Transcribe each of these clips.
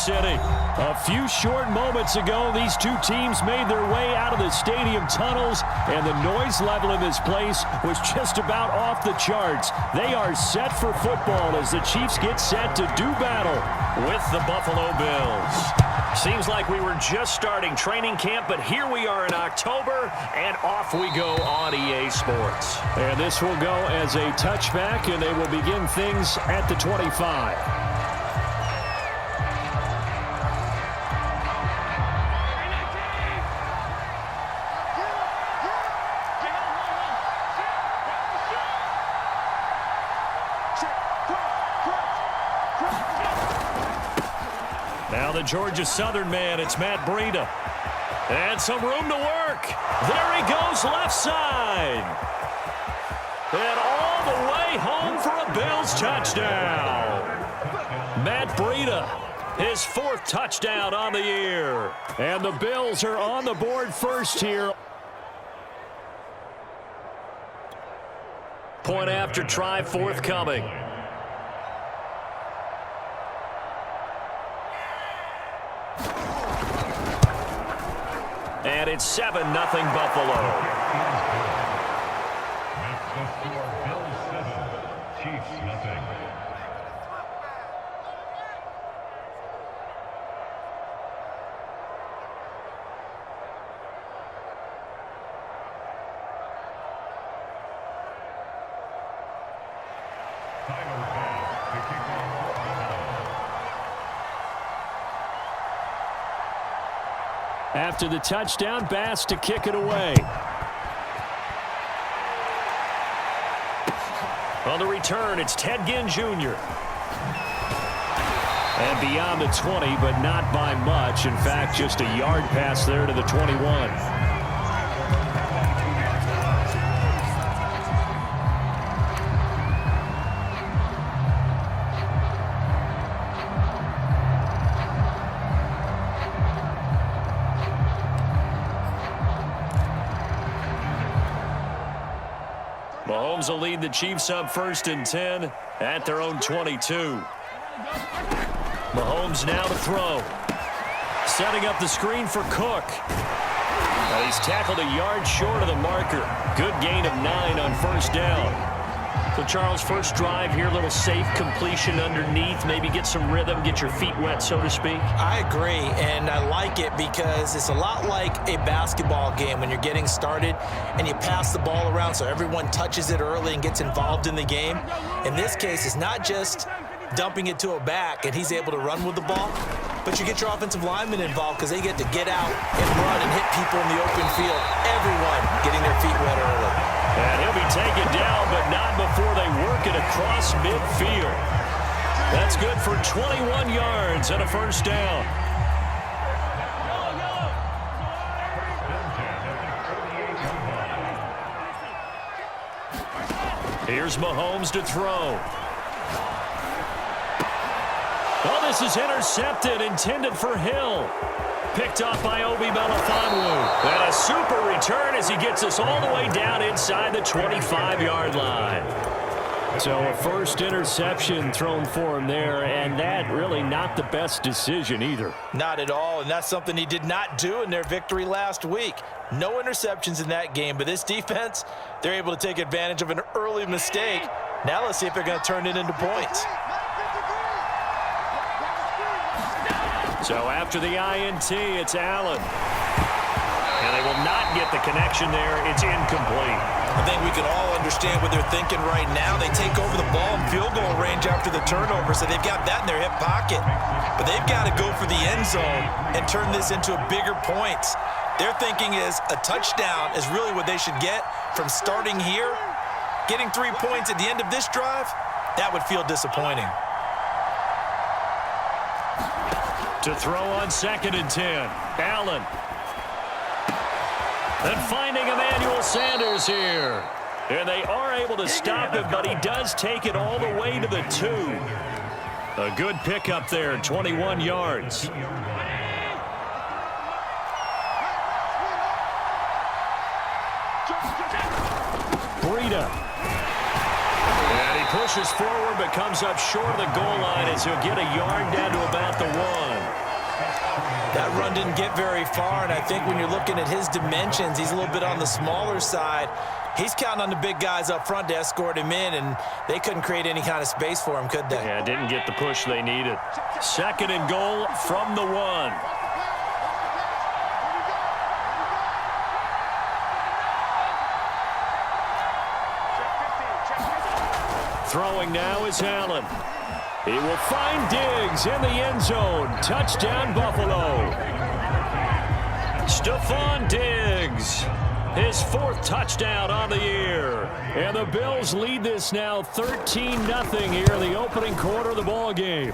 City. A few short moments ago, these two teams made their way out of the stadium tunnels, and the noise level in this place was just about off the charts. They are set for football as the Chiefs get set to do battle with the Buffalo Bills. Seems like we were just starting training camp, but here we are in October, and off we go on EA Sports. And this will go as a touchback, and they will begin things at the 25. Now the Georgia Southern man, it's MaddenD. And some room to work. There he goes, left side. And all the way home for a Bills touchdown. MaddenD, his fourth touchdown on the year. And the Bills are on the board first here. Point after try forthcoming. And it's 7-0 Buffalo. That's the score, Bills 7, Chiefs nothing. Final pass to kick off. After the touchdown, Bass to kick it away. On the return, it's Ted Ginn Jr. And beyond the 20, but not by much. In fact, just a yard pass there to the 21. Mahomes will lead the Chiefs up 1st and 10 at their own 22. Mahomes now to throw. Setting up the screen for Cook. He's tackled a yard short of the marker. Good gain of 9 on 1st down. So, Charles, first drive here, a little safe completion underneath. Maybe get some rhythm, get your feet wet, so to speak. I agree, and I like it because it's a lot like a basketball game when you're getting started and you pass the ball around so everyone touches it early and gets involved in the game. In this case, it's not just dumping it to a back and he's able to run with the ball, but you get your offensive linemen involved because they get to get out and run and hit people in the open field. Everyone getting their feet wet early. And he'll be taken down, but not before they work it across midfield. That's good for 21 yards and a 1st down. Here's Mahomes to throw. Oh, this is intercepted, intended for Hill. Picked off by Obi Melifonwu. And a super return as he gets us all the way down inside the 25-yard line. So a first interception thrown for him there, and that really not the best decision either. Not at all, and that's something he did not do in their victory last week. No interceptions in that game, but this defense, they're able to take advantage of an early mistake. Now let's see if they're going to turn it into points. So after the INT, it's Allen. And they will not get the connection there. It's incomplete. I think we can all understand what they're thinking right now. They take over the ball in field goal range after the turnover, so they've got that in their hip pocket. But they've got to go for the end zone and turn this into a bigger points. Their thinking is a touchdown is really what they should get from starting here. Getting 3 points at the end of this drive, that would feel disappointing. To throw on 2nd and 10. Allen. And finding Emmanuel Sanders here. And they are able to stop him, but he does take it all the way to the 2. A good pickup there, 21 yards. Breida. And he pushes forward but comes up short of the goal line as he'll get a yard down to about the 1. That run didn't get very far, and I think when you're looking at his dimensions, he's a little bit on the smaller side. He's counting on the big guys up front to escort him in, and they couldn't create any kind of space for him, could they? Yeah, didn't get the push they needed. 2nd and goal from the 1. Throwing now is Allen. He will find Diggs in the end zone. Touchdown, Buffalo. Stephon Diggs, his 4th touchdown on the year. And the Bills lead this now 13-0 here in the opening quarter of the ball game.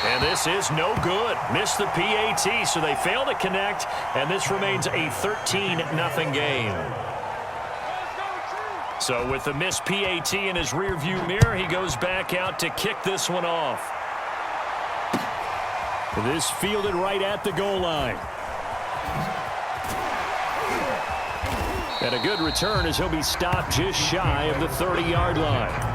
And this is no good. Missed the PAT, so they fail to connect, and this remains a 13-0 game. So with the missed PAT in his rearview mirror, he goes back out to kick this one off. This fielded right at the goal line. And a good return as he'll be stopped just shy of the 30-yard line.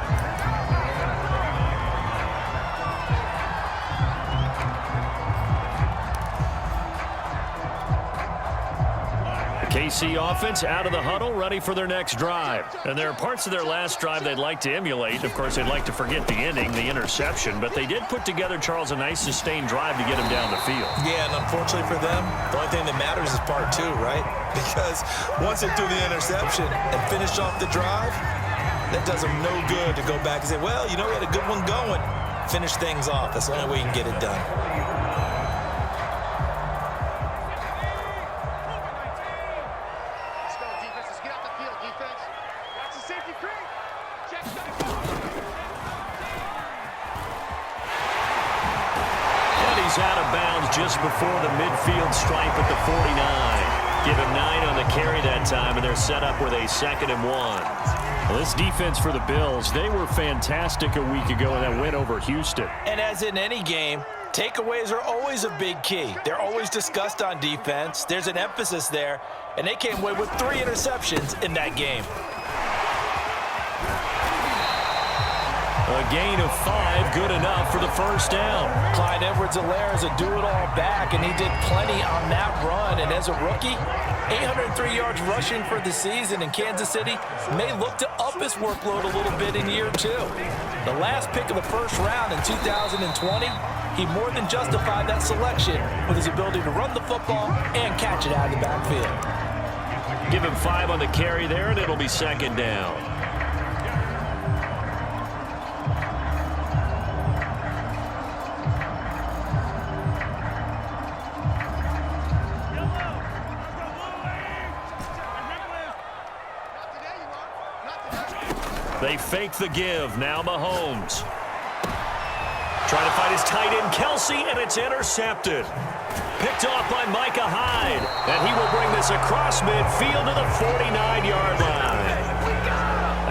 KC offense out of the huddle, ready for their next drive. And there are parts of their last drive they'd like to emulate. Of course, they'd like to forget the ending, the interception, but they did put together, Charles, a nice sustained drive to get him down the field. Yeah, and unfortunately for them, the only thing that matters is part 2, right? Because once they threw the interception and finished off the drive, that does them no good to go back and say, well, you know, we had a good one going. Finish things off. That's the only way you can get it done. Out of bounds just before the midfield stripe at the 49. Give him 9 on the carry that time, and they're set up with a 2nd and 1. Well, this defense for the Bills, they were fantastic a week ago in that win over Houston. And as in any game, takeaways are always a big key. They're always discussed on defense. There's an emphasis there, and they came away with 3 interceptions in that game. A gain of 5, good enough for the first down. Clyde Edwards-Helaire is a do-it-all back, and he did plenty on that run. And as a rookie, 803 yards rushing for the season, and Kansas City may look to up his workload a little bit in year 2. The last pick of the first round in 2020, he more than justified that selection with his ability to run the football and catch it out of the backfield. Give him 5 on the carry there, and it'll be 2nd down. They fake the give. Now Mahomes. Trying to find his tight end, Kelsey, and it's intercepted. Picked off by Micah Hyde. And he will bring this across midfield to the 49-yard line.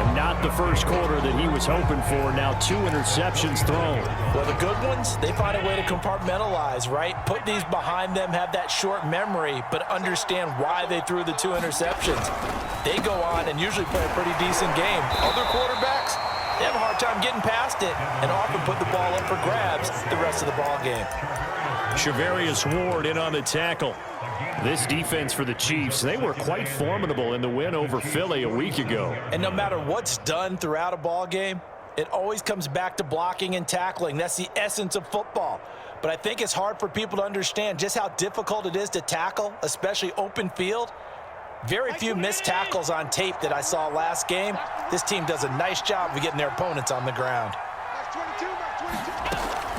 And not the first quarter that he was hoping for. Now 2 interceptions thrown. Well, the good ones, they find a way to compartmentalize, right? Put these behind them, have that short memory, but understand why they threw the 2 interceptions. They go on and usually play a pretty decent game. Other quarterbacks, they have a hard time getting past it and often put the ball up for grabs the rest of the ball game. Shavarius Ward in on the tackle. This defense for the Chiefs, they were quite formidable in the win over Philly a week ago. And no matter what's done throughout a ball game, it always comes back to blocking and tackling. That's the essence of football. But I think it's hard for people to understand just how difficult it is to tackle, especially open field. Very few missed tackles on tape that I saw last game. This team does a nice job of getting their opponents on the ground.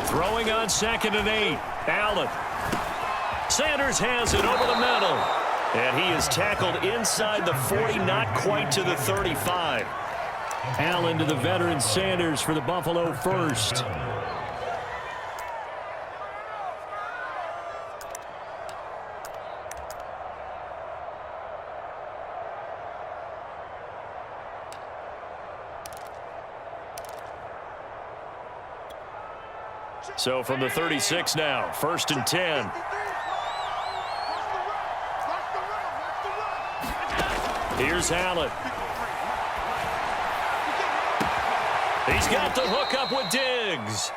Throwing on 2nd and 8. Allen. Sanders has it over the middle. And he is tackled inside the 40, not quite to the 35. Allen to the veteran Sanders for the Buffalo first. So from the 36 now, 1st and 10. Here's Allen. He's got the hook up with Diggs.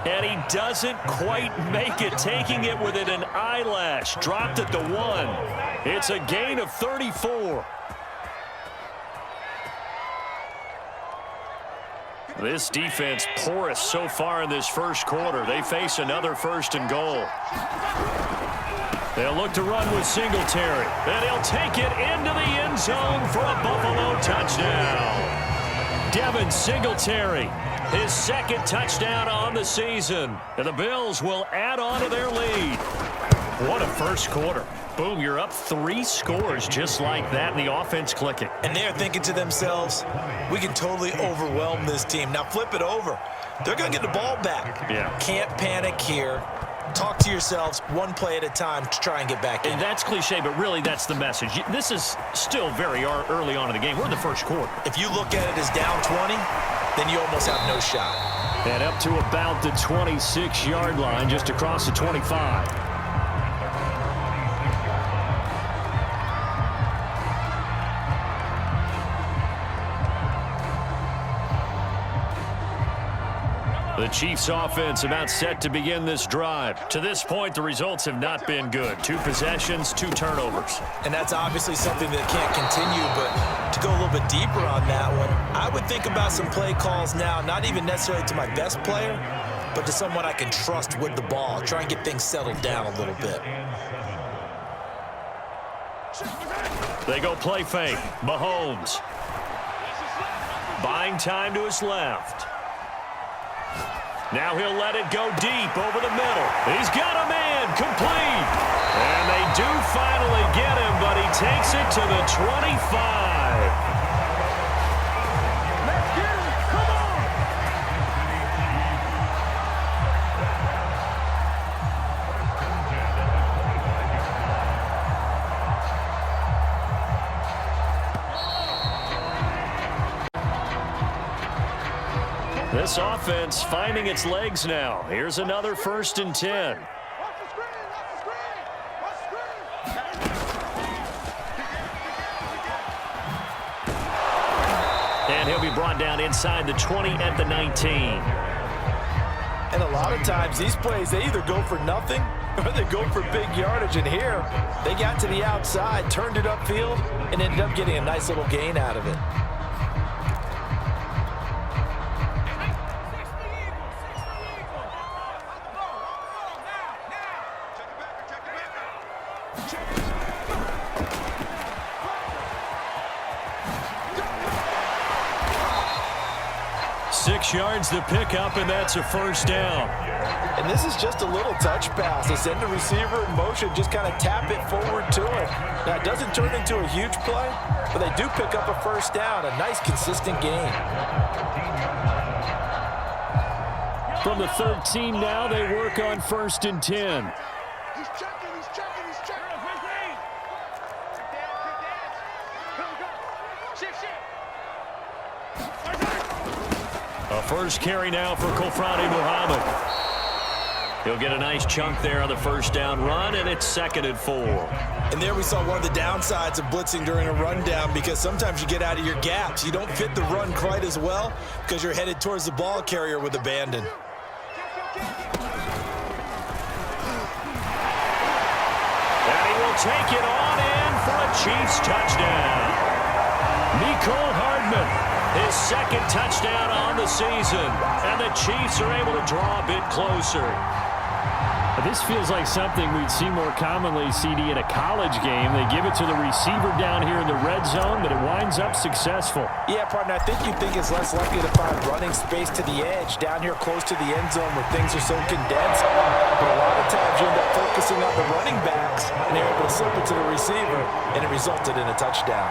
And he doesn't quite make it, taking it within an eyelash. Dropped at the 1. It's a gain of 34. This defense porous so far in this first quarter. They face another 1st and goal. They'll look to run with Singletary. And he'll take it into the end zone for a Buffalo touchdown. Devin Singletary, his 2nd touchdown on the season. And the Bills will add on to their lead. What a first quarter. Boom, you're up 3 scores just like that, and the offense clicking. And they're thinking to themselves, we can totally overwhelm this team. Now flip it over. They're going to get the ball back. Yeah. Can't panic here. Talk to yourselves one play at a time to try and get back in. And that's cliche, but really that's the message. This is still very early on in the game. We're in the first quarter. If you look at it as down 20, then you almost have no shot. And up to about the 26-yard line, just across the 25. The Chiefs offense about set to begin this drive. To this point, the results have not been good. 2 possessions, 2 turnovers. And that's obviously something that can't continue, but to go a little bit deeper on that one, I would think about some play calls now, not even necessarily to my best player, but to someone I can trust with the ball. Try and get things settled down a little bit. They go play fake. Mahomes. Buying time to his left. Now he'll let it go deep over the middle. He's got a man complete. And they do finally get him, but he takes it to the 25. Let's get him. Come on. This offense finding its legs now. Here's another 1st and 10. Watch the screen. Watch the screen. And he'll be brought down inside the 20 at the 19. And a lot of times, these plays, they either go for nothing or they go for big yardage. And here, they got to the outside, turned it upfield, and ended up getting a nice little gain out of it. Yards the pickup, and that's a 1st down. And this is just a little touch pass. They send the receiver in motion, just kind of tap it forward to it. Now, it doesn't turn into a huge play, but they do pick up a 1st down, a nice, consistent gain. From the 13 now, they work on 1st and 10. He's checking. A first carry now for Kofrani Muhammad. He'll get a nice chunk there on the 1st down run, and it's 2nd and 4. And there we saw one of the downsides of blitzing during a rundown, because sometimes you get out of your gaps. You don't fit the run quite as well because you're headed towards the ball carrier with abandon. And he will take it on in for a Chiefs touchdown. Mecole Hardman. His 2nd touchdown on the season, and the Chiefs are able to draw a bit closer. This feels like something we'd see more commonly, CD, at a college game. They give it to the receiver down here in the red zone, but it winds up successful. Yeah, partner, I think you think it's less likely to find running space to the edge down here close to the end zone where things are so condensed. But a lot of times you end up focusing on the running backs, and they're able to slip it to the receiver, and it resulted in a touchdown.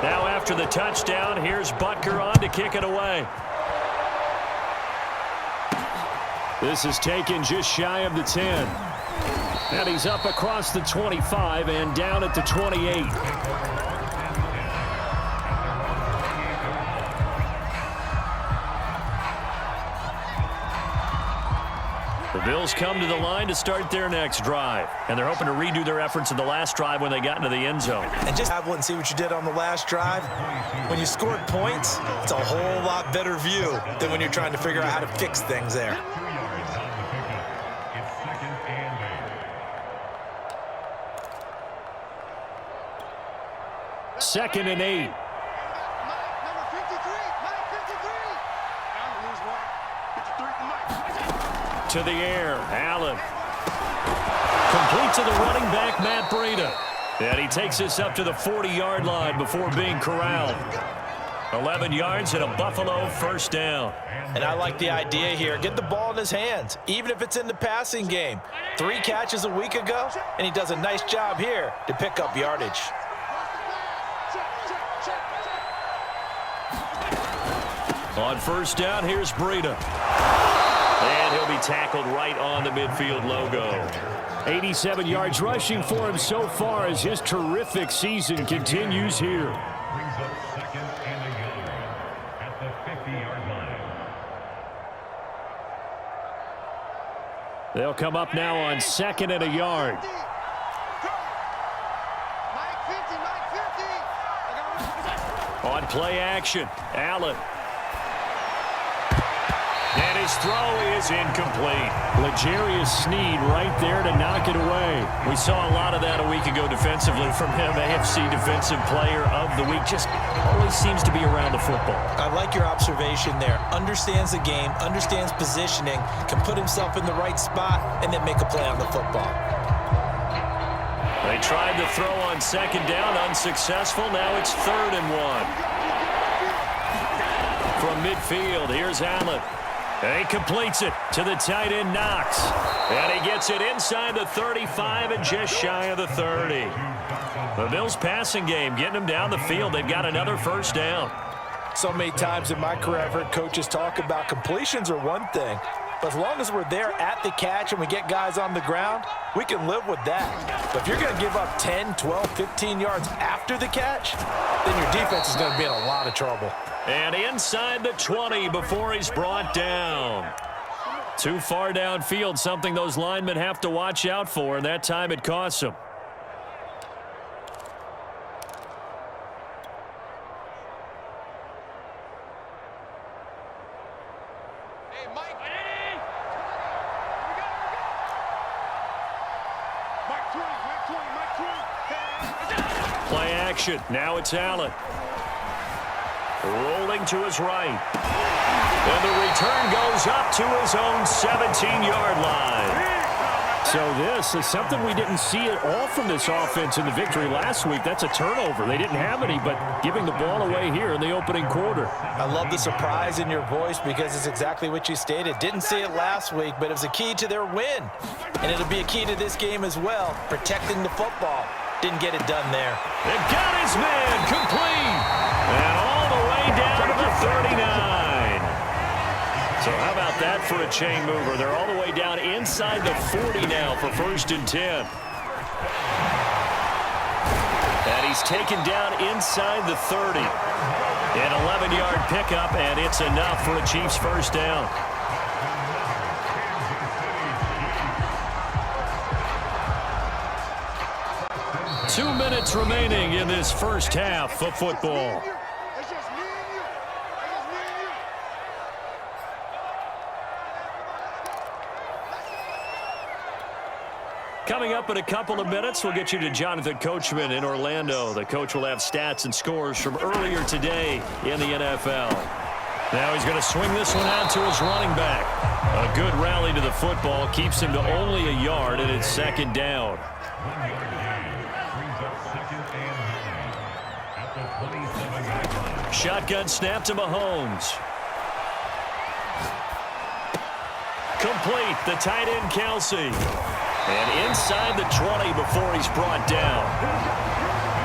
Now after the touchdown, here's Butker on to kick it away. This is taken just shy of the 10. And he's up across the 25 and down at the 28. The Bills come to the line to start their next drive, and they're hoping to redo their efforts in the last drive when they got into the end zone. And just have one and see what you did on the last drive. When you scored points, it's a whole lot better view than when you're trying to figure out how to fix things there. 2 yards on the pickup. It's 2nd and 8. 2nd and 8. Number 53. Mike 53. I'm going to lose one. 53 Mike. To the air, Allen. Complete to the running back, Matt Breida. And he takes this up to the 40-yard line before being corralled. 11 yards and a Buffalo first down. And I like the idea here. Get the ball in his hands, even if it's in the passing game. 3 catches a week ago, and he does a nice job here to pick up yardage. On first down, here's Breida. And he'll be tackled right on the midfield logo. 87 yards rushing for him so far as his terrific season continues here. Brings up 2nd and 1 at the 50-yard line. They'll come up now on 2nd and 1 yard. Mike 50. On play action, Allen. And his throw is incomplete. L'Jarius Sneed right there to knock it away. We saw a lot of that a week ago defensively from him. AFC Defensive Player of the Week. Just always seems to be around the football. I like your observation there. Understands the game, understands positioning, can put himself in the right spot, and then make a play on the football. They tried to throw on 2nd down, unsuccessful. Now it's 3rd and 1. From midfield, here's Allen. And he completes it to the tight end, Knox. And he gets it inside the 35 and just shy of the 30. The Bills' passing game getting them down the field. They've got another first down. So many times in my career, I've heard coaches talk about completions are one thing. But as long as we're there at the catch and we get guys on the ground, we can live with that. But if you're going to give up 10, 12, 15 yards after the catch, then your defense is going to be in a lot of trouble. And inside the 20 before he's brought down. Too far downfield, something those linemen have to watch out for, and that time it costs them. Hey, Mike. Mike 20. Play action. Now it's Allen. Rolling to his right. And the return goes up to his own 17-yard line. So this is something we didn't see at all from this offense in the victory last week. That's a turnover. They didn't have any, but giving the ball away here in the opening quarter. I love the surprise in your voice because it's exactly what you stated. Didn't see it last week, but it was a key to their win. And it'll be a key to this game as well, protecting the football. Didn't get it done there. They've got his man complete. And all the way down to the 39. So how about that for a chain mover? They're all the way down inside the 40 now for 1st and 10. And he's taken down inside the 30. An 11-yard pickup, and it's enough for a Chiefs first down. Two minutes remaining in this first half of football. It's just me and you. It's just me and you. Coming up in a couple of minutes, we'll get you to Jonathan Coachman in Orlando. The coach will have stats and scores from earlier today in the NFL. Now he's going to swing this one out to his running back. A good rally to the football keeps him to only a yard, and it's 2nd down. 1 yard gain. Brings up 2nd and 9 at the 27-yard line. Shotgun snap to Mahomes. Complete, the tight end Kelsey. And inside the 20 before he's brought down.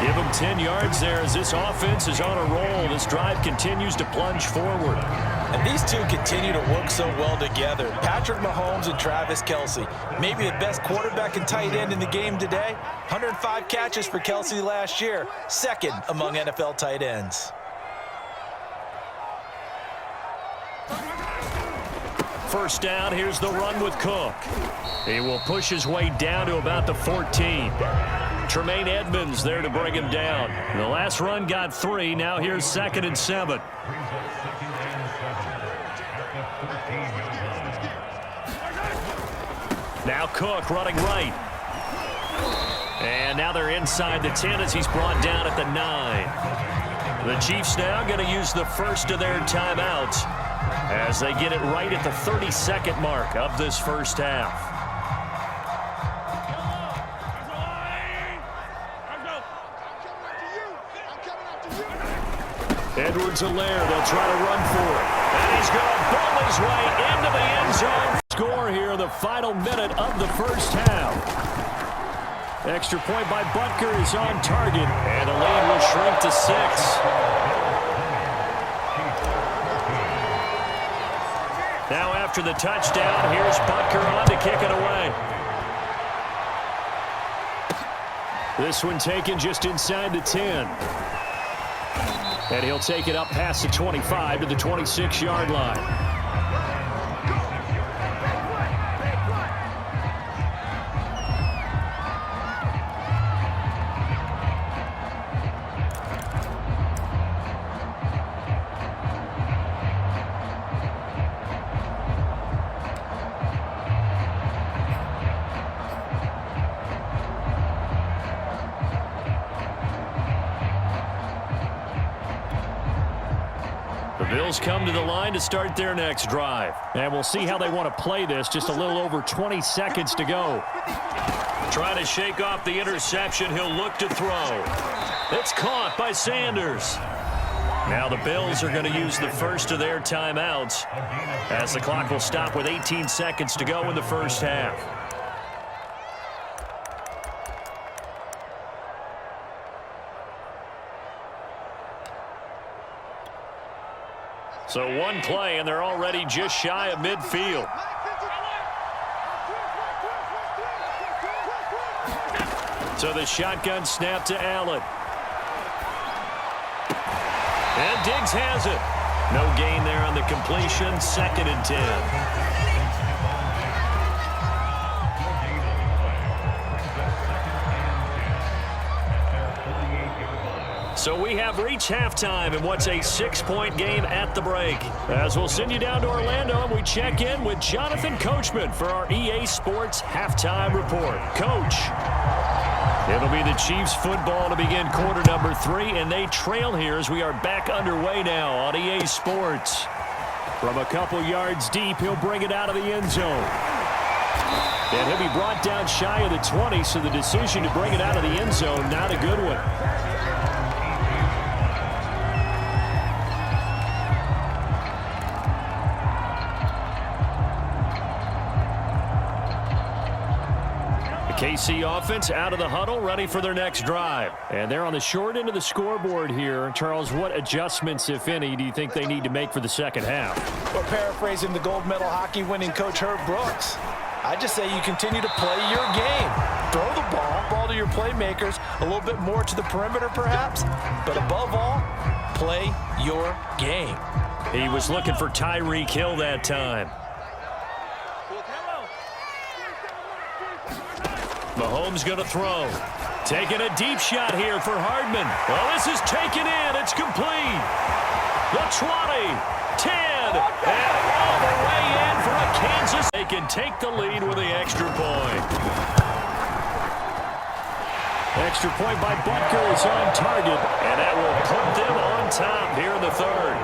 Give him 10 yards there as this offense is on a roll. This drive continues to plunge forward. And these two continue to work so well together. Patrick Mahomes and Travis Kelce. Maybe the best quarterback and tight end in the game today. 105 catches for Kelce last year. 2nd among NFL tight ends. First down, here's the run with Cook. He will push his way down to about the 14. Tremaine Edmonds there to bring him down. The last run got 3. Now here's 2nd and 7. Now Cook running right. And now they're inside the 10 as he's brought down at the 9. The Chiefs now going to use the first of their timeouts as they get it right at the 32nd mark of this first half. Edwards-Helaire, they'll try to run for it. And he's going to ball his way into the end zone. Score here in the final minute of the first half. Extra point by Butker is on target, and the lead will shrink to 6. Now after the touchdown, here's Butker on to kick it away. This one taken just inside the 10. And he'll take it up past the 25 to the 26-yard line. Bills come to the line to start their next drive. And we'll see how they want to play this. Just a little over 20 seconds to go. Trying to shake off the interception. He'll look to throw. It's caught by Sanders. Now the Bills are going to use the first of their timeouts as the clock will stop with 18 seconds to go in the first half. So one play, and they're already just shy of midfield. So the shotgun snap to Allen. And Diggs has it. No gain there on the completion. 2nd and 10. So we have reached halftime in what's a 6-point game at the break. As we'll send you down to Orlando, and we check in with Jonathan Coachman for our EA Sports Halftime Report. Coach, it'll be the Chiefs football to begin quarter number 3, and they trail here as we are back underway now on EA Sports. From a couple yards deep, he'll bring it out of the end zone. And he'll be brought down shy of the 20, so the decision to bring it out of the end zone, not a good one. KC offense out of the huddle, ready for their next drive. And they're on the short end of the scoreboard here. Charles, what adjustments, if any, do you think they need to make for the second half? Well, paraphrasing the gold medal hockey winning coach Herb Brooks, I just say you continue to play your game. Throw the ball to your playmakers, a little bit more to the perimeter perhaps, but above all, play your game. He was looking for Tyreek Hill that time. Mahomes going to throw. Taking a deep shot here for Hardman. Well, this is taken in. It's complete. The 20, 10, and all the way in for a Kansas. They can take the lead with the extra point. Extra point by Butker is on target, and that will put them on top here in the third.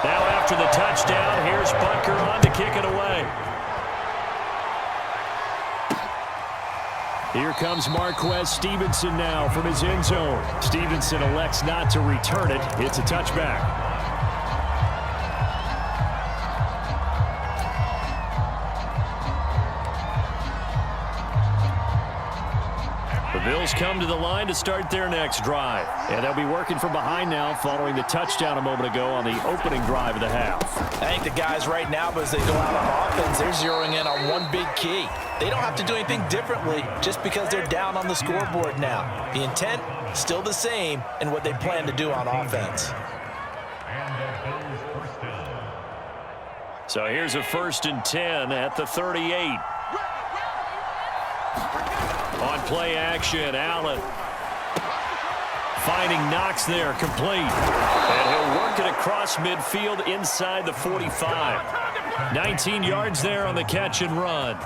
Now after the touchdown, here's Butker on to kick it away. Here comes Marquez Stevenson now from his end zone. Stevenson elects not to return it. It's a touchback. The Bills come to the line to start their next drive. And they'll be working from behind now following the touchdown a moment ago on the opening drive of the half. I think the guys right now, as they go out on offense, they're zeroing in on one big key. They don't have to do anything differently just because they're down on the scoreboard now. The intent, still the same in what they plan to do on offense. And the Bills first down. So here's a 1st and 10 at the 38. On play action, Allen. Finding Knox there, complete. And he'll work it across midfield inside the 45. 19 yards there on the catch and run.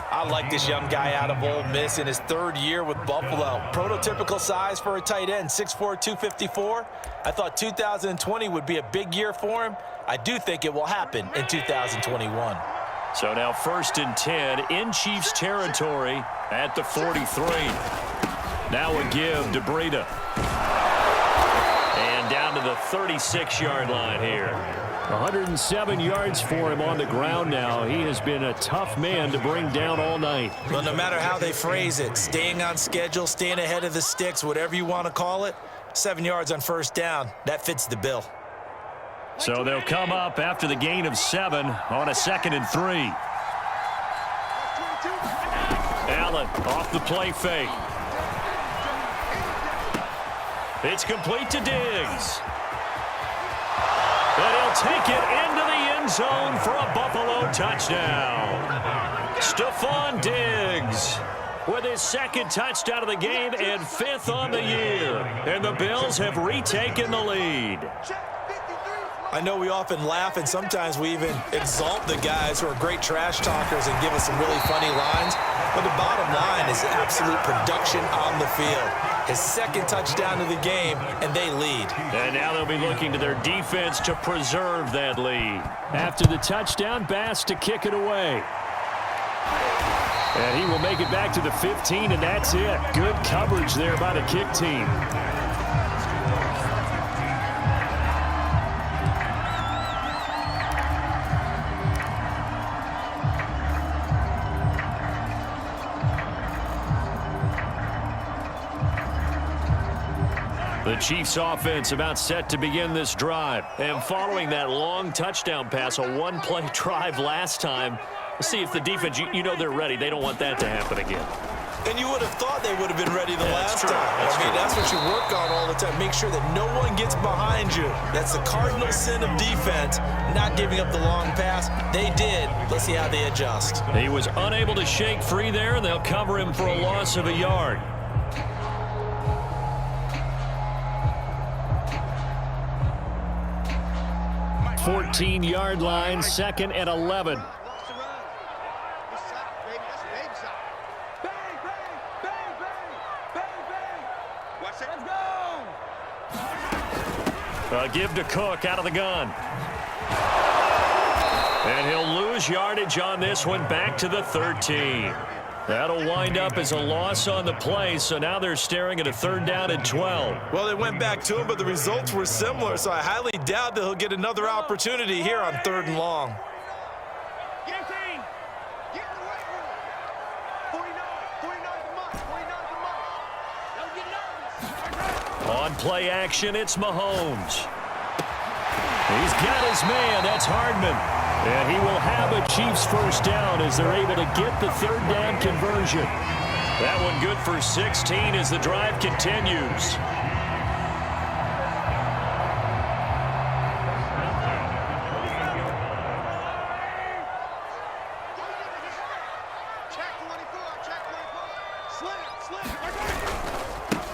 I like this young guy out of Ole Miss in his 3rd year with Buffalo. Prototypical size for a tight end, 6'4", 254. I thought 2020 would be a big year for him. I do think it will happen in 2021. So now 1st and 10 in Chiefs territory at the 43. Now a give to Breida. And down to the 36-yard line here. 107 yards for him on the ground now. He has been a tough man to bring down all night. Well, no matter how they phrase it, staying on schedule, staying ahead of the sticks, whatever you want to call it, 7 yards on 1st down, that fits the bill. So they'll come up after the gain of 7 on a 2nd and 3. Allen off the play fake. It's complete to Diggs. And he'll take it into the end zone for a Buffalo touchdown. Stephon Diggs with his 2nd touchdown of the game and 5th on the year. And the Bills have retaken the lead. I know we often laugh and sometimes we even exalt the guys who are great trash talkers and give us some really funny lines. But the bottom line is absolute production on the field. His 2nd touchdown of the game, and they lead. And now they'll be looking to their defense to preserve that lead. After the touchdown, Bass to kick it away. And he will make it back to the 15, and that's it. Good coverage there by the kick team. The Chiefs offense about set to begin this drive. And following that long touchdown pass, a one-play drive last time, let's see if the defense, you know they're ready. They don't want that to happen again. And you would have thought they would have been ready the last time. I mean, that's what you work on all the time. Make sure that no one gets behind you. That's the cardinal sin of defense, not giving up the long pass. They did. Let's see how they adjust. He was unable to shake free there, and they'll cover him for a loss of a yard. 14-yard line, 2nd and 11. Give to Cook out of the gun. And he'll lose yardage on this one, back to the 13. That'll wind up as a loss on the play, so now they're staring at a 3rd down and 12. Well, they went back to him, but the results were similar, so I highly doubt that he'll get another opportunity here on 3rd and long. On play action, it's Mahomes. He's got his man, that's Hardman. And he will have a Chiefs 1st down as they're able to get the 3rd down conversion. That one good for 16 as the drive continues.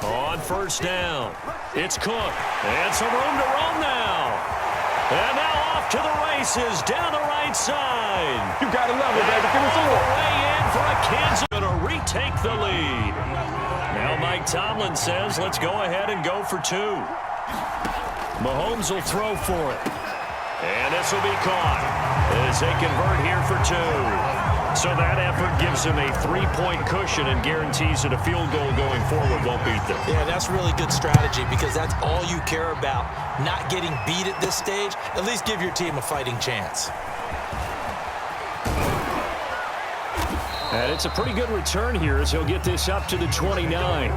On 1st down, it's Cook. And some room to roam now. And now off to the races down the right side. You gotta love it, baby. Give us all the way in for a Kansas to retake the lead. Now Mike Tomlin says, let's go ahead and go for 2. Mahomes will throw for it. And this will be caught as they convert here for 2. So that effort gives them a 3-point cushion and guarantees that a field goal going forward won't beat them. Yeah, that's really good strategy because that's all you care about. Not getting beat at this stage. At least give your team a fighting chance. And it's a pretty good return here as he'll get this up to the 29.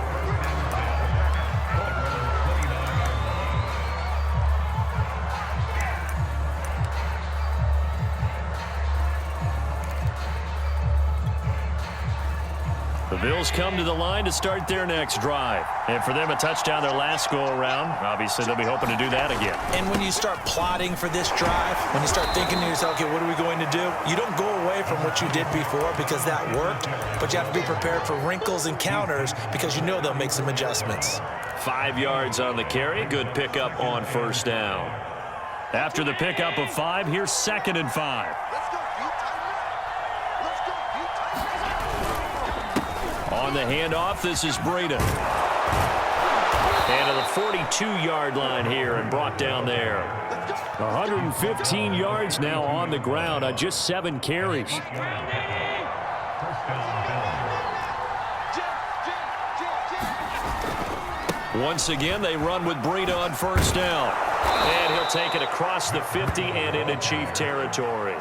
Bills come to the line to start their next drive. And for them, a touchdown their last go-around. Obviously, they'll be hoping to do that again. And when you start plotting for this drive, when you start thinking to yourself, okay, what are we going to do? You don't go away from what you did before because that worked, but you have to be prepared for wrinkles and counters because you know they'll make some adjustments. 5 yards on the carry. Good pickup on first down. After the pickup of 5, here's 2nd and 5. On the handoff, this is Breida. And to the 42-yard line here and brought down there. 115 yards now on the ground on just 7 carries. Once again, they run with Breida on first down. And he'll take it across the 50 and into Chief territory.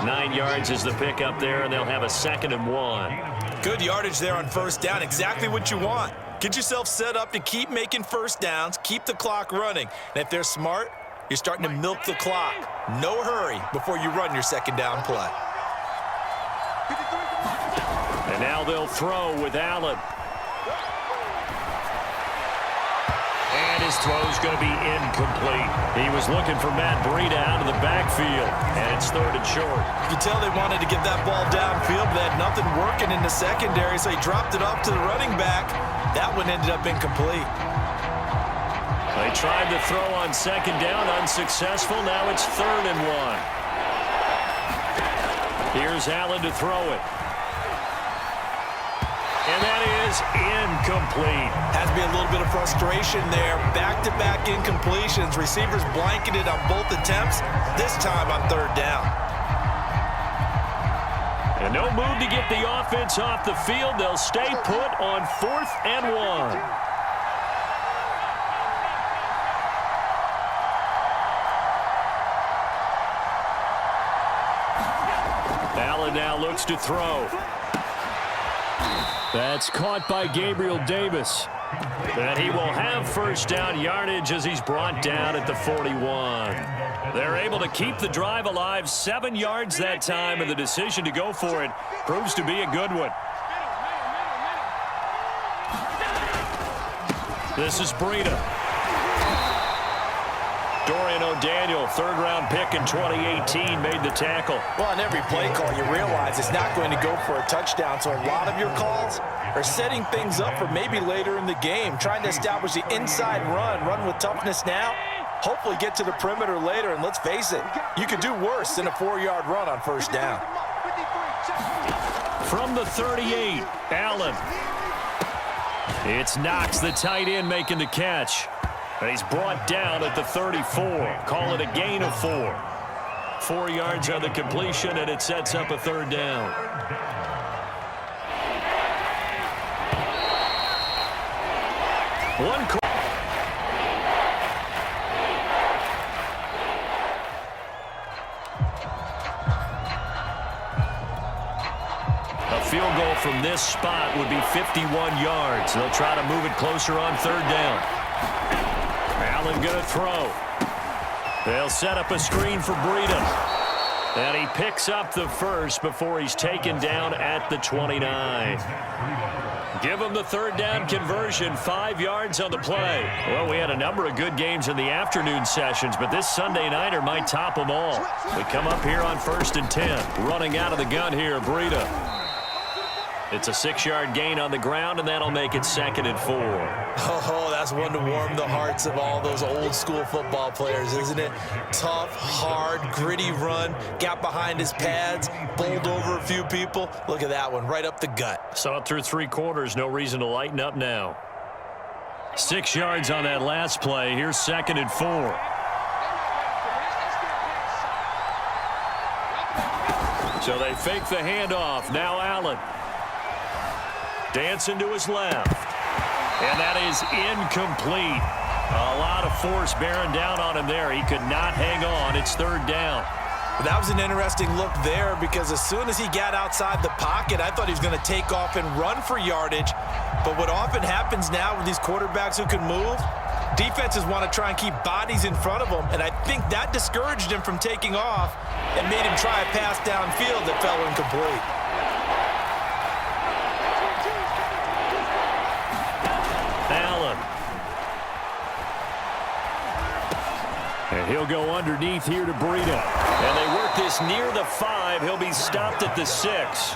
9 yards is the pickup there, and they'll have a 2nd and 1. Good yardage there on first down. Exactly what you want. Get yourself set up to keep making first downs, keep the clock running. And if they're smart, you're starting to milk the clock. No hurry before you run your 2nd down play. And now they'll throw with Allen. And his throw's going to be incomplete. He was looking for Matt Breida out of the backfield, and it's 3rd and short. You can tell they wanted to get that ball downfield, but they had nothing working in the secondary, so he dropped it off to the running back. That one ended up incomplete. They tried to throw on 2nd down, unsuccessful. Now it's 3rd and 1. Here's Allen to throw it. And that is incomplete. Has to be a little bit of frustration there. Back-to-back incompletions. Receivers blanketed on both attempts, this time on 3rd down. And no move to get the offense off the field. They'll stay put on 4th and 1. Allen now looks to throw. That's caught by Gabriel Davis. And he will have first down yardage as he's brought down at the 41. They're able to keep the drive alive, 7 yards that time, and the decision to go for it proves to be a good one. This is Breida. Dorian O'Daniel, 3rd-round pick in 2018, made the tackle. Well, on every play call, you realize it's not going to go for a touchdown, so a lot of your calls are setting things up for maybe later in the game, trying to establish the inside run with toughness now, hopefully get to the perimeter later, and let's face it, you could do worse than a 4-yard run on first down. From the 38, Allen. It's Knox, the tight end, making the catch. And he's brought down at the 34. Call it a gain of 4. 4 yards on the completion, and it sets up a 3rd down. A field goal from this spot would be 51 yards. They'll try to move it closer on 3rd down. Allen going to throw. They'll set up a screen for Breida. And he picks up the first before he's taken down at the 29. Give him the 3rd down conversion, 5 yards on the play. Well, we had a number of good games in the afternoon sessions, but this Sunday nighter might top them all. We come up here on 1st and 10. Running out of the gun here, Breida. It's a 6-yard gain on the ground, and that'll make it 2nd and 4. Oh, that's one to warm the hearts of all those old-school football players, isn't it? Tough, hard, gritty run, got behind his pads, bowled over a few people. Look at that one, right up the gut. Saw it through 3 quarters, no reason to lighten up now. 6 yards on that last play. Here's 2nd and 4. So they fake the handoff. Now Allen. Dancing to his left. And that is incomplete. A lot of force bearing down on him there. He could not hang on. It's 3rd down. That was an interesting look there because as soon as he got outside the pocket, I thought he was going to take off and run for yardage. But what often happens now with these quarterbacks who can move, defenses want to try and keep bodies in front of them. And I think that discouraged him from taking off and made him try a pass downfield that fell incomplete. And he'll go underneath here to Breida. And they work this near the 5. He'll be stopped at the 6.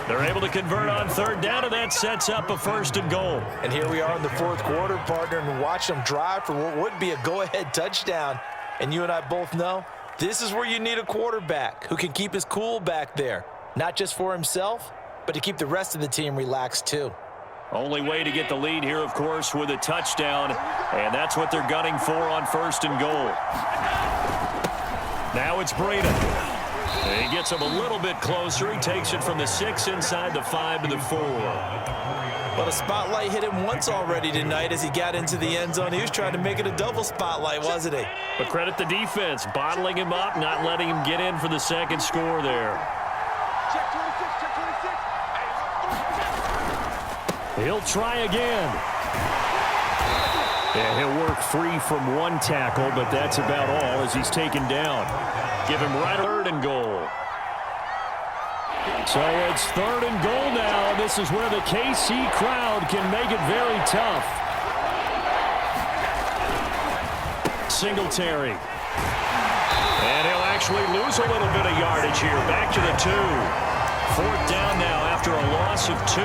They're able to convert on third down, and that sets up a 1st and goal. And here we are in the 4th quarter, partner, and watch them drive for what would be a go-ahead touchdown. And you and I both know this is where you need a quarterback who can keep his cool back there, not just for himself, but to keep the rest of the team relaxed too. Only way to get the lead here, of course, with a touchdown, and that's what they're gunning for on 1st and goal. Now it's Breida. He gets him a little bit closer. He takes it from the 6 inside the 5 to the 4. But a spotlight hit him once already tonight as he got into the end zone. He was trying to make it a double spotlight, wasn't he? But credit the defense, bottling him up, not letting him get in for the 2nd score there. Check 26, check 26. He'll try again. Yeah, he'll work free from one tackle, but that's about all as he's taken down. Give him right 3rd and goal. So it's 3rd and goal now. This is where the KC crowd can make it very tough. Singletary. And he'll actually lose a little bit of yardage here. Back to the 2. 4th down now after a loss of 2.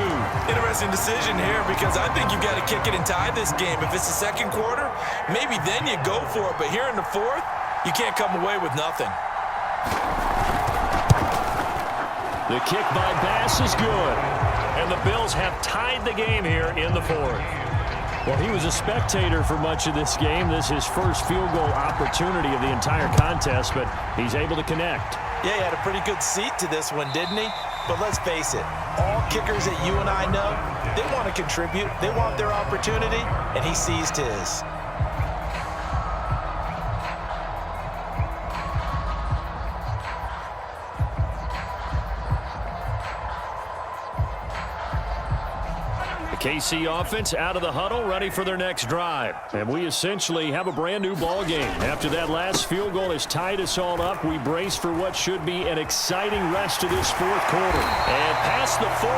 Interesting decision here because I think you've got to kick it and tie this game. If it's the 2nd quarter, maybe then you go for it. But here in the 4th, you can't come away with nothing. The kick by Bass is good. And the Bills have tied the game here in the 4th. Well, he was a spectator for much of this game. This is his first field goal opportunity of the entire contest, but he's able to connect. Yeah, he had a pretty good seat to this one, didn't he? But let's face it, all kickers that you and I know, they want to contribute. They want their opportunity, and he seized his. KC offense out of the huddle, ready for their next drive. And we essentially have a brand new ball game. After that last field goal has tied us all up, we brace for what should be an exciting rest of this 4th quarter. And past the 40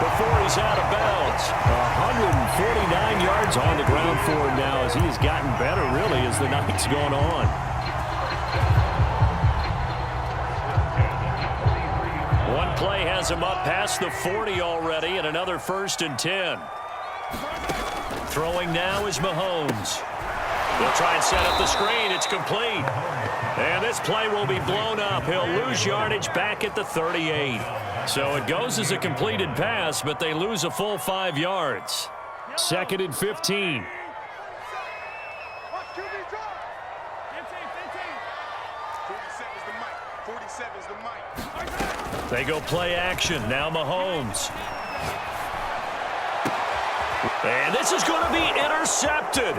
before he's out of bounds. 149 yards on the ground for him now as he has gotten better, really, as the night's gone on. One play has him up past the 40 already, and another 1st and 10. Throwing now is Mahomes. They'll try and set up the screen. It's complete. And this play will be blown up. He'll lose yardage back at the 38. So it goes as a completed pass, but they lose a full 5 yards. 2nd and 15. What QB draw? 47's the mic. 47's the mic. They go play action. Now Mahomes. And this is going to be intercepted.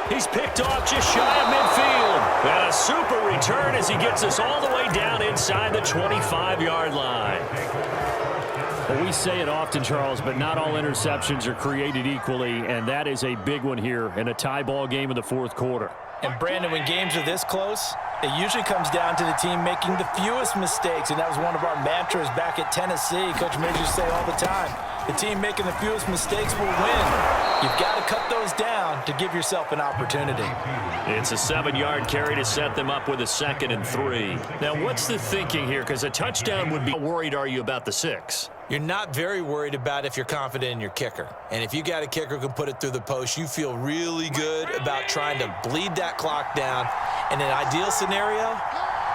He's picked off just shy of midfield. And a super return as he gets us all the way down inside the 25-yard line. Well, we say it often, Charles, but not all interceptions are created equally, and that is a big one here in a tie ball game in the 4th quarter. And Brandon, when games are this close, it usually comes down to the team making the fewest mistakes, and that was one of our mantras back at Tennessee. Coach Majors say all the time, the team making the fewest mistakes will win. You've got to cut those down to give yourself an opportunity. It's a 7-yard carry to set them up with a 2nd and 3. Now, what's the thinking here? Because a touchdown would be. How worried are you about the 6? You're not very worried about if you're confident in your kicker. And if you got a kicker who can put it through the post, you feel really good about trying to bleed that clock down. In an ideal scenario,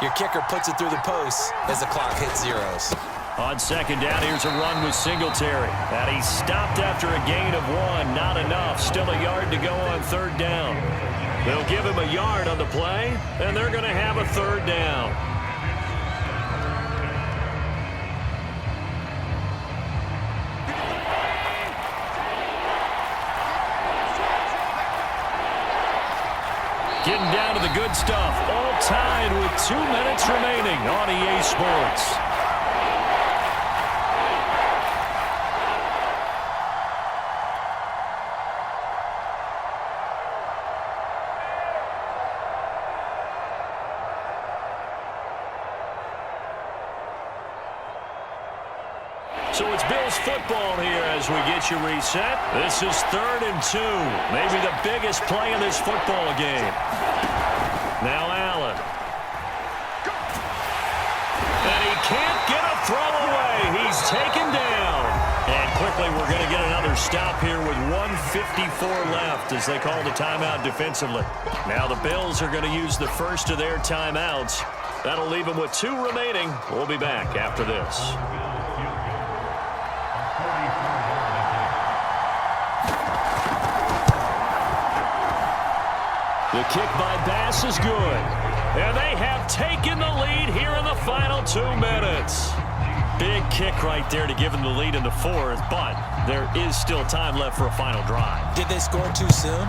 your kicker puts it through the post as the clock hits zeros. On 2nd down, here's a run with Singletary. And he stopped after a gain of 1. Not enough. Still a yard to go on 3rd down. They'll give him a yard on the play, and they're going to have a 3rd down. Getting down to the good stuff. All tied with 2 minutes remaining on EA Sports. So it's Bills football here as we get you reset. This is 3rd and 2. Maybe the biggest play in this football game. Now Allen. And he can't get a throw away. He's taken down. And quickly we're going to get another stop here with 1:54 left as they call the timeout defensively. Now the Bills are going to use the first of their timeouts. That'll leave them with 2 remaining. We'll be back after this. The kick by Bass is good. And they have taken the lead here in the final 2 minutes. Big kick right there to give them the lead in the 4th, but there is still time left for a final drive. Did they score too soon?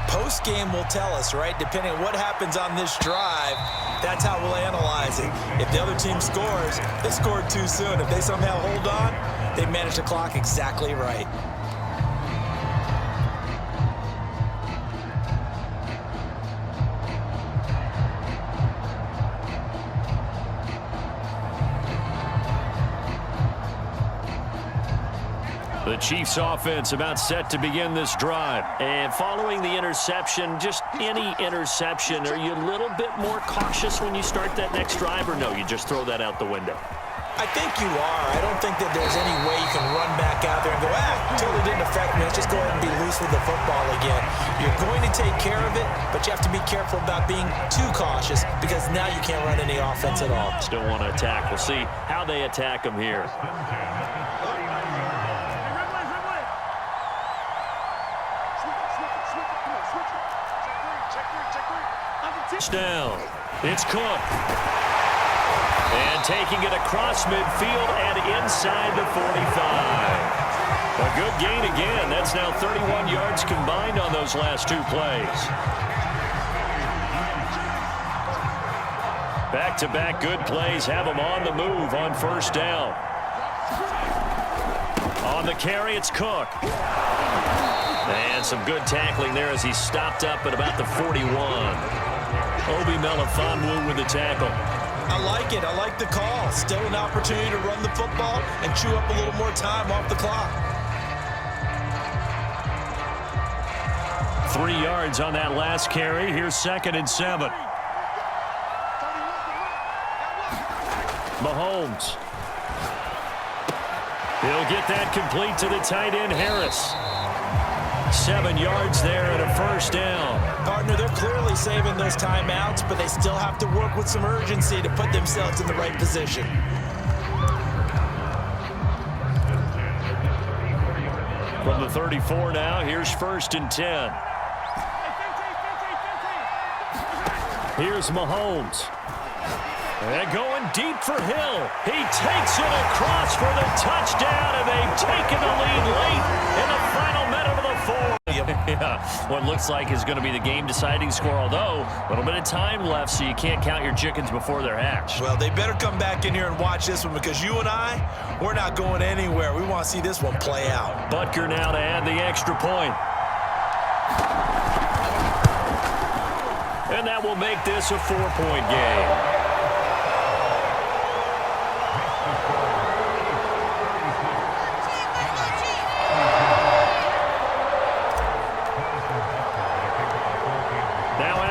Post-game will tell us, right? Depending on what happens on this drive, that's how we'll analyze it. If the other team scores, they scored too soon. If they somehow hold on, they managed the clock exactly right. The Chiefs offense about set to begin this drive. And following the interception, just any interception, are you a little bit more cautious when you start that next drive, or no, you just throw that out the window? I think you are. I don't think that there's any way you can run back out there and go, totally didn't affect me. Let's just go ahead and be loose with the football again. You're going to take care of it, but you have to be careful about being too cautious because now you can't run any offense at all. Still want to attack. We'll see how they attack them here. Down. It's Cook. And taking it across midfield and inside the 45. A good gain again. That's now 31 yards combined on those last 2 plays. Back-to-back good plays have them on the move on 1st down. On the carry, it's Cook. And some good tackling there as he stopped up at about the 41. Obi Melifonwu with the tackle. I like it. I like the call. Still an opportunity to run the football and chew up a little more time off the clock. 3 yards on that last carry. Here's 2nd and 7. Mahomes. He'll get that complete to the tight end, Harris. 7 yards there and a 1st down. Partner, they're clearly saving those timeouts, but they still have to work with some urgency to put themselves in the right position. From the 34 now, here's 1st and 10. Here's Mahomes. And going deep for Hill. He takes it across for the touchdown, and they've taken the lead late in the final minute of the 4th. Yeah, what looks like is going to be the game-deciding score, although a little bit of time left, so you can't count your chickens before they're hatched. Well, they better come back in here and watch this one because you and I, we're not going anywhere. We want to see this one play out. Butker now to add the extra point. And that will make this a 4-point game.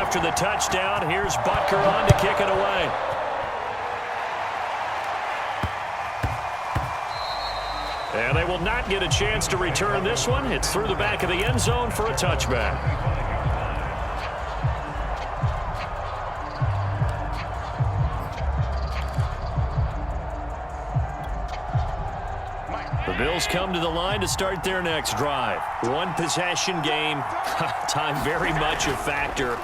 After the touchdown, here's Butker on to kick it away. And they will not get a chance to return this one. It's through the back of the end zone for a touchback. The Bills come to the line to start their next drive. 1 possession game. Time very much a factor.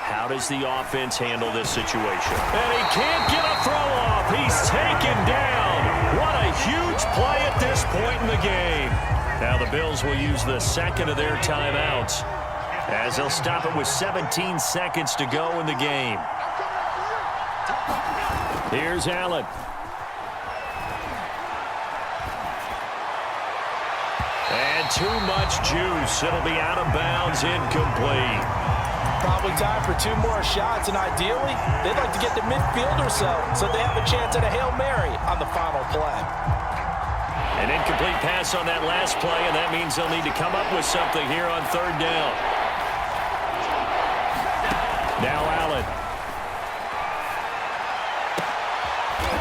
How does the offense handle this situation? And he can't get a throw off. He's taken down. What a huge play at this point in the game. Now the Bills will use the 2nd of their timeouts as they'll stop it with 17 seconds to go in the game. Here's Allen. And too much juice. It'll be out of bounds, incomplete. Probably time for 2 more shots, and ideally, they'd like to get to midfield or so they have a chance at a Hail Mary on the final play. An incomplete pass on that last play, and that means they'll need to come up with something here on 3rd down. Now Allen.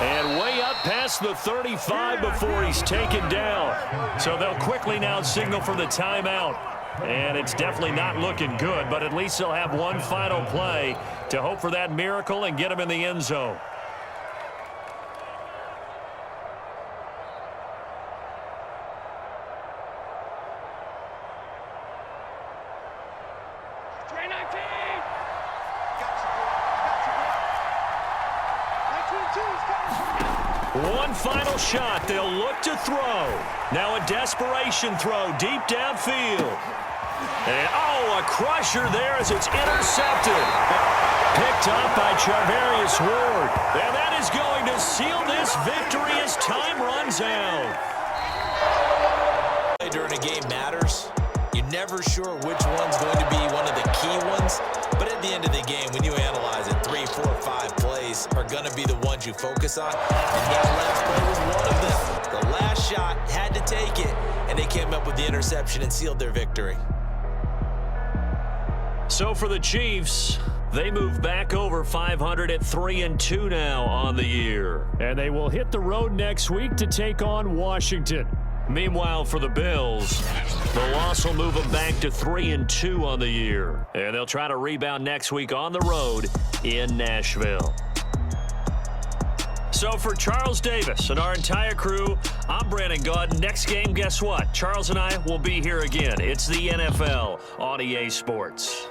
And way up past the 35 before he's taken down. So they'll quickly now signal for the timeout. And it's definitely not looking good, but at least they'll have one final play to hope for that miracle and get him in the end zone. One final shot. They'll look to throw. Now a desperation throw deep downfield. And, oh, a crusher there as it's intercepted. Picked up by Charvarius Ward. And that is going to seal this victory as time runs out. During a game matters. You're never sure which one's going to be one of the key ones. But at the end of the game, when you analyze it, 3, 4, 5 plays are going to be the ones you focus on. And that last play was one of them. The last shot had to take it, and they came up with the interception and sealed their victory. So for the Chiefs, they move back over 500 at 3-2 now on the year. And they will hit the road next week to take on Washington. Meanwhile, for the Bills, the loss will move them back to 3-2 on the year. And they'll try to rebound next week on the road in Nashville. So for Charles Davis and our entire crew, I'm Brandon Gaudin. Next game, guess what? Charles and I will be here again. It's the NFL on EA Sports.